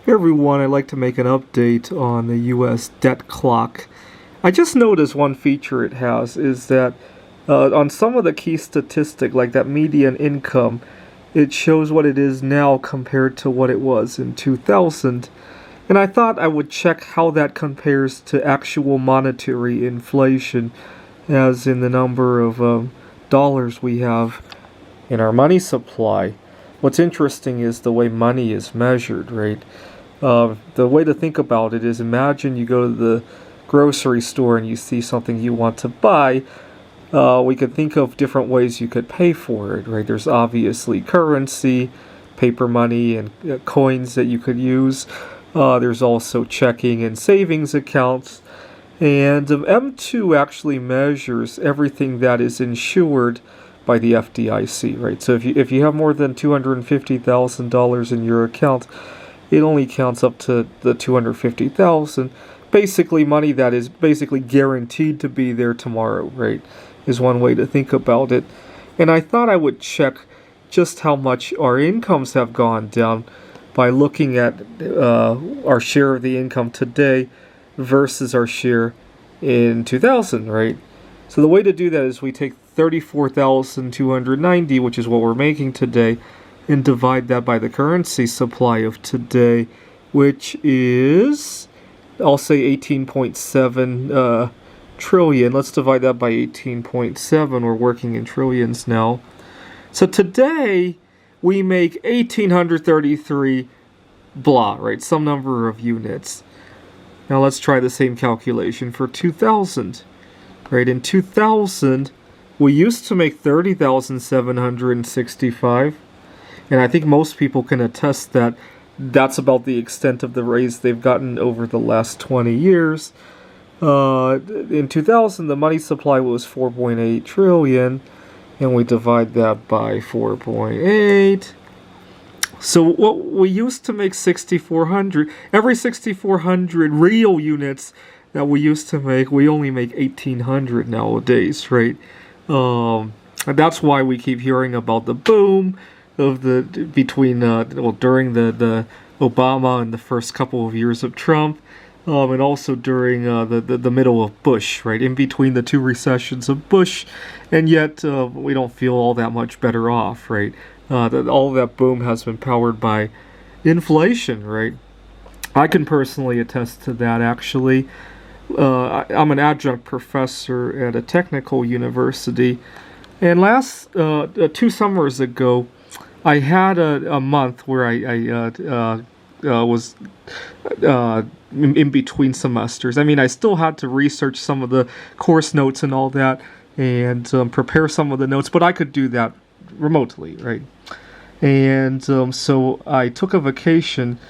Hey everyone, I'd like to make an update on the US debt clock. I just noticed one feature it has is that on some of the key statistic, like that median income, it shows what it is now compared to what it was in 2000. And I thought I would check how that compares to actual monetary inflation, as in the number of dollars we have in our money supply. What's interesting is the way money is measured, right? The way to think about it is, imagine you go to the grocery store and you see something you want to buy. We could think of different ways you could pay for it, right? There's obviously currency, paper money, and coins that you could use. There's also checking and savings accounts. And M2 actually measures everything that is insured by the FDIC, right? So if you have more than $250,000 in your account, it only counts up to the $250,000. Basically, money that is basically guaranteed to be there tomorrow, right? Is one way to think about it. And I thought I would check just how much our incomes have gone down by looking at our share of the income today versus our share in 2000, right? So the way to do that is we take 34,290, which is what we're making today, and divide that by the currency supply of today, which is, I'll say 18.7 trillion. Let's divide that by 18.7. We're working in trillions now. So today we make 1,833 blah, right? Some number of units. Now let's try the same calculation for 2000. Right, in 2000, we used to make 30,765. And I think most people can attest that that's about the extent of the raise they've gotten over the last 20 years. In 2000, the money supply was 4.8 trillion, and we divide that by 4.8. So what we used to make 6,400. Every 6,400 real units that we used to make, we only make 1,800 nowadays, right? And that's why we keep hearing about the boom of during the Obama and the first couple of years of Trump, and also during the middle of Bush, right? In between the two recessions of Bush, and yet we don't feel all that much better off, right? All of that boom has been powered by inflation, right? I can personally attest to that, actually. I'm an adjunct professor at a technical university, and last 2 summers ago, I had a month where I was in between semesters. I mean, I still had to research some of the course notes and all that, and prepare some of the notes, but I could do that remotely, right? And so I took a vacation,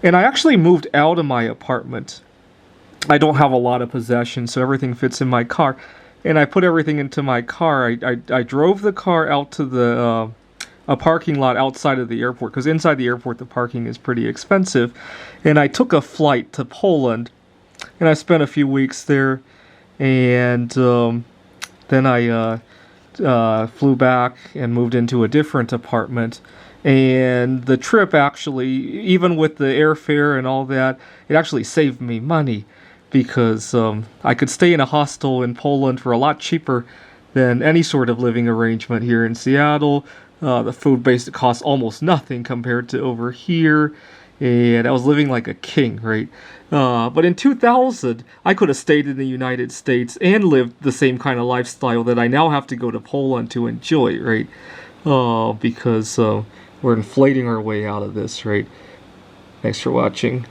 and I actually moved out of my apartment. I don't have a lot of possessions, so everything fits in my car. And I put everything into my car. I drove the car out to a parking lot outside of the airport, because inside the airport the parking is pretty expensive. And I took a flight to Poland, and I spent a few weeks there. And then I flew back and moved into a different apartment. And the trip actually, even with the airfare and all that, it actually saved me money, because I could stay in a hostel in Poland for a lot cheaper than any sort of living arrangement here in Seattle. The food basically costs almost nothing compared to over here, and I was living like a king, right? But in 2000, I could have stayed in the United States and lived the same kind of lifestyle that I now have to go to Poland to enjoy, right? Because we're inflating our way out of this, right? Thanks for watching.